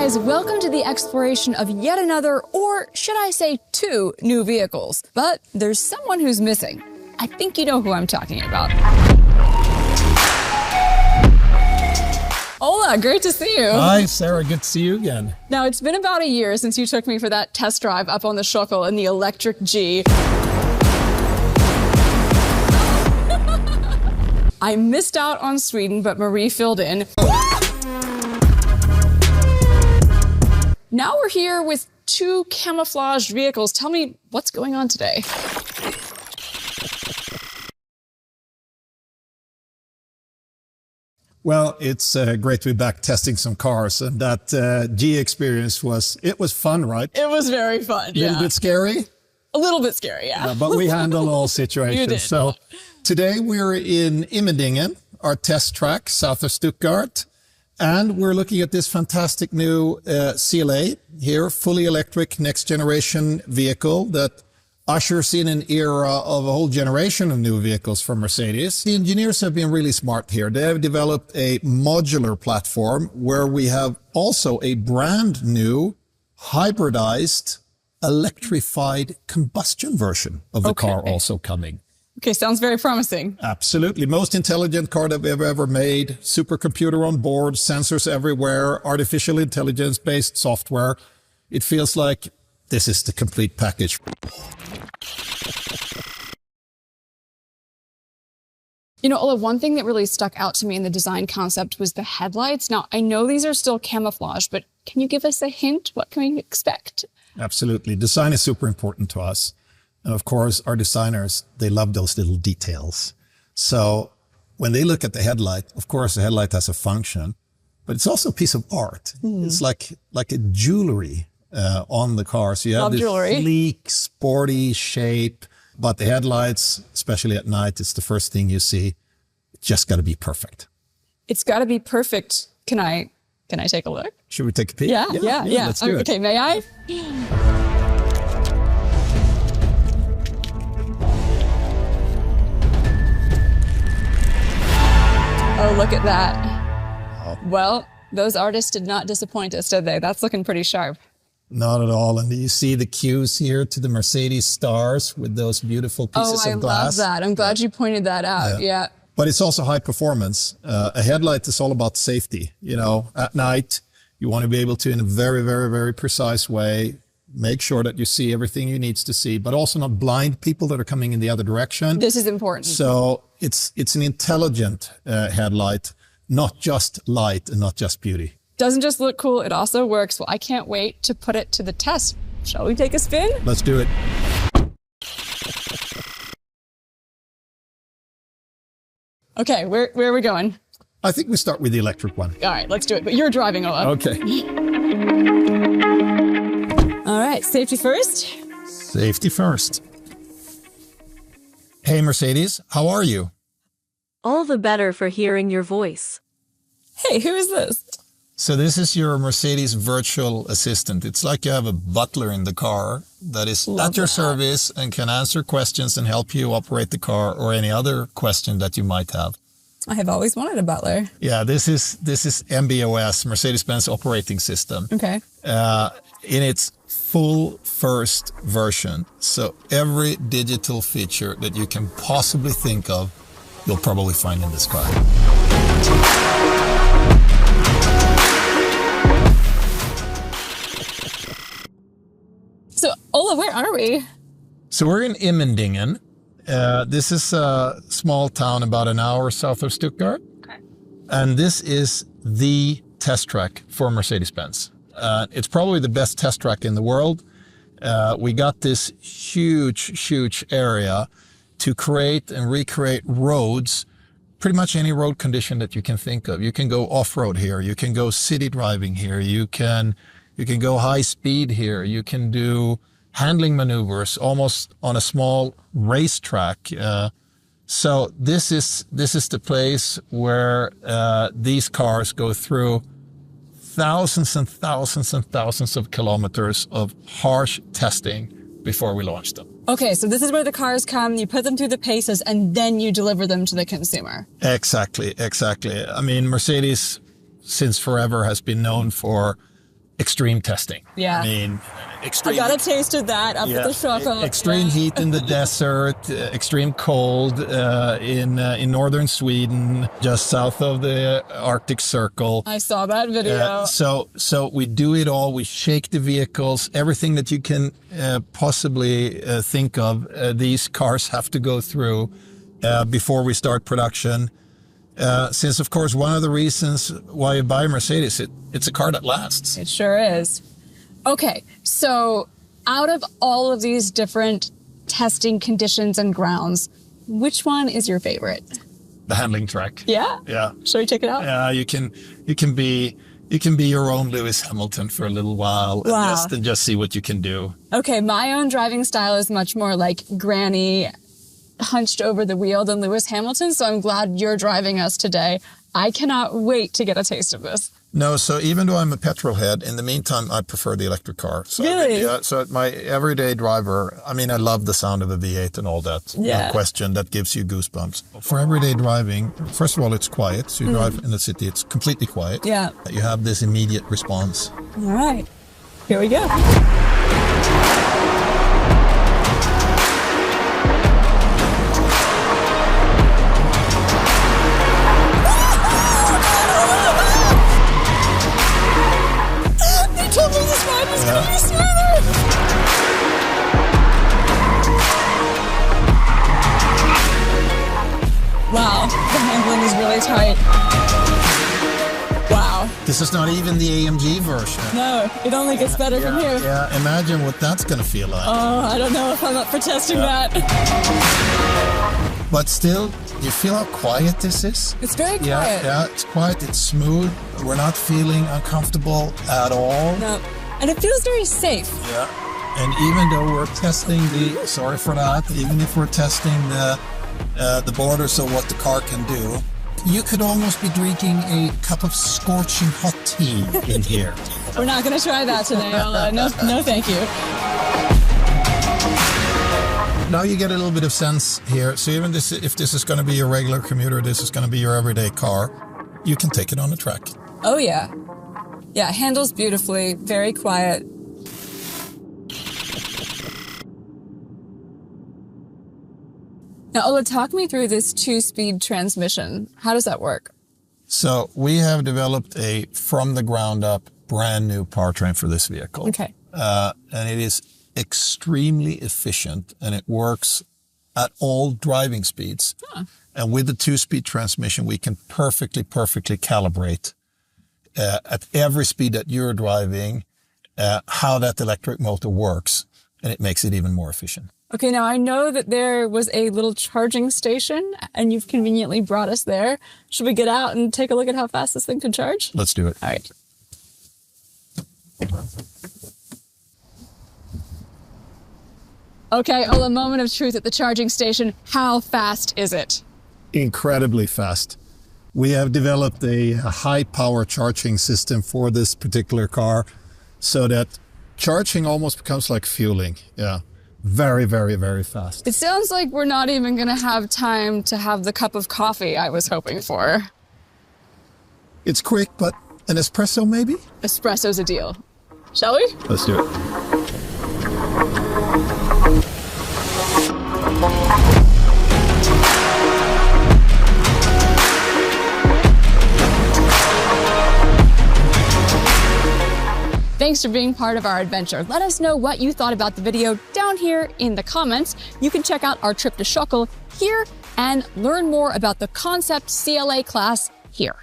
guys, welcome to the exploration of yet another, or should I say two, new vehicles. But there's someone who's missing. I think you know who I'm talking about. Ola, great to see you. Hi, Sarah, good to see you again. Now, it's been about a year since you took me for that test drive up on the Schokol in the electric G. I missed out on Sweden, but Marie filled in. Now we're here with two camouflaged vehicles. Tell me what's going on today. Well, it's great to be back testing some cars, and that G experience was fun, right? It was very fun, yeah. A little bit scary? A little bit scary, yeah. But we handle all situations. You did. So today we're in Immendingen, our test track south of Stuttgart, and we're looking at this fantastic new CLA here, fully electric next generation vehicle that ushers in an era of a whole generation of new vehicles from Mercedes. The engineers have been really smart here. They have developed a modular platform where we have also a brand new hybridized electrified combustion version of the car also coming. Okay, sounds very promising. Absolutely. Most intelligent car that we've ever made. Supercomputer on board, sensors everywhere, artificial intelligence-based software. It feels like this is the complete package. You know, Ola, one thing that really stuck out to me in the design concept was the headlights. Now, I know these are still camouflage, but can you give us a hint? What can we expect? Absolutely. Design is super important to us. And of course, our designers, they love those little details. So when they look at the headlight, of course, the headlight has a function, but it's also a piece of art. It's like a jewelry on the car. So you have this sleek, sporty shape, but the headlights, especially at night, it's the first thing you see. It's just got to be perfect. It's got to be perfect. Can I take a look? Should we take a peek? Yeah. Let's do it. Okay, may I? Oh, look at that. Well, those artists did not disappoint us, did they? That's looking pretty sharp. Not at all. And you see the cues here to the Mercedes stars with those beautiful pieces of glass. Oh, I love that. I'm glad you pointed that out. Yeah. But it's also high performance. A headlight is all about safety. You know, at night, you want to be able to, in a very, very, very precise way, make sure that you see everything you need to see, but also not blind people that are coming in the other direction. This is important. So it's an intelligent headlight, not just light and not just beauty. Doesn't just look cool, it also works. Well, I can't wait to put it to the test. Shall we take a spin? Let's do it. Okay, where are we going? I think we start with the electric one. All right, let's do it. But you're driving, Ola. Okay. All right, safety first. Safety first. Hey, Mercedes, how are you? All the better for hearing your voice. Hey, who is this? So this is your Mercedes virtual assistant. It's like you have a butler in the car that is at your service and can answer questions and help you operate the car or any other question that you might have. I have always wanted a butler. Yeah, this is MBOS, Mercedes-Benz Operating System. Okay. In its full first version. So every digital feature that you can possibly think of, you'll probably find in this car. So, Ola, where are we? So we're in Immendingen. This is a small town about an hour south of Stuttgart. Okay. And this is the test track for Mercedes-Benz. It's probably the best test track in the world. We got this huge area to create and recreate roads, pretty much any road condition that you can think of. You can go off-road here. You can go city driving here. You can go high speed here. You can do handling maneuvers almost on a small racetrack. So this is the place where these cars go through thousands and thousands and thousands of kilometers of harsh testing before we launch them. Okay, so this is where the cars come, you put them through the paces, and then you deliver them to the consumer. Exactly. I mean, Mercedes, since forever, has been known for extreme testing. Yeah. I mean, extreme. I got a taste of that up at the shop. Extreme heat in the desert, extreme cold in northern Sweden, just south of the Arctic Circle. I saw that video. So we do it all. We shake the vehicles, everything that you can possibly think of. These cars have to go through before we start production. Since, of course, one of the reasons why you buy a Mercedes, it's a car that lasts. It sure is. Okay, so out of all of these different testing conditions and grounds, which one is your favorite? The handling track. Yeah? Yeah. Shall we check it out? Yeah, you can be your own Lewis Hamilton for a little while. Wow. And just see what you can do. Okay, my own driving style is much more like granny, hunched over the wheel than Lewis Hamilton, so I'm glad you're driving us today. I cannot wait to get a taste of this. No, so even though I'm a petrol head, in the meantime, I prefer the electric car. So really? So my everyday driver, I mean, I love the sound of a V8 and all that. Yeah. No question, that gives you goosebumps. For everyday driving, first of all, it's quiet. So you drive in the city, it's completely quiet. Yeah. You have this immediate response. All right, here we go. Wow, the handling is really tight. Wow. This is not even the AMG version. No, it only gets better from here. Yeah, imagine what that's going to feel like. Oh, I don't know if I'm up for testing that. But still, you feel how quiet this is? It's very quiet. Yeah, it's quiet, it's smooth. We're not feeling uncomfortable at all. No, and it feels very safe. Yeah. And even though we're testing sorry for that, even if we're testing the borders of what the car can do, you could almost be drinking a cup of scorching hot tea in here. We're not going to try that today, Ola. No, thank you. Now you get a little bit of sense here. So even if this is going to be your regular commuter, this is going to be your everyday car, you can take it on the track. Oh, yeah. Yeah, it handles beautifully, very quiet. Now, Ola, talk me through this 2-speed transmission. How does that work? So we have developed a from the ground up brand new powertrain for this vehicle. Okay. And it is extremely efficient and it works at all driving speeds. Huh. And with the 2-speed transmission, we can perfectly calibrate at every speed that you're driving how that electric motor works, and it makes it even more efficient. Okay, now I know that there was a little charging station and you've conveniently brought us there. Should we get out and take a look at how fast this thing can charge? Let's do it. All right. Okay, Ola, moment of truth at the charging station. How fast is it? Incredibly fast. We have developed a high power charging system for this particular car so that charging almost becomes like fueling. Yeah. Very fast. It sounds like we're not even going to have time to have the cup of coffee I was hoping for. It's quick, but an espresso maybe? Espresso's a deal. Shall we? Let's do it. Thanks for being part of our adventure. Let us know what you thought about the video down here in the comments. You can check out our trip to Stockholm here and learn more about the concept CLA class here.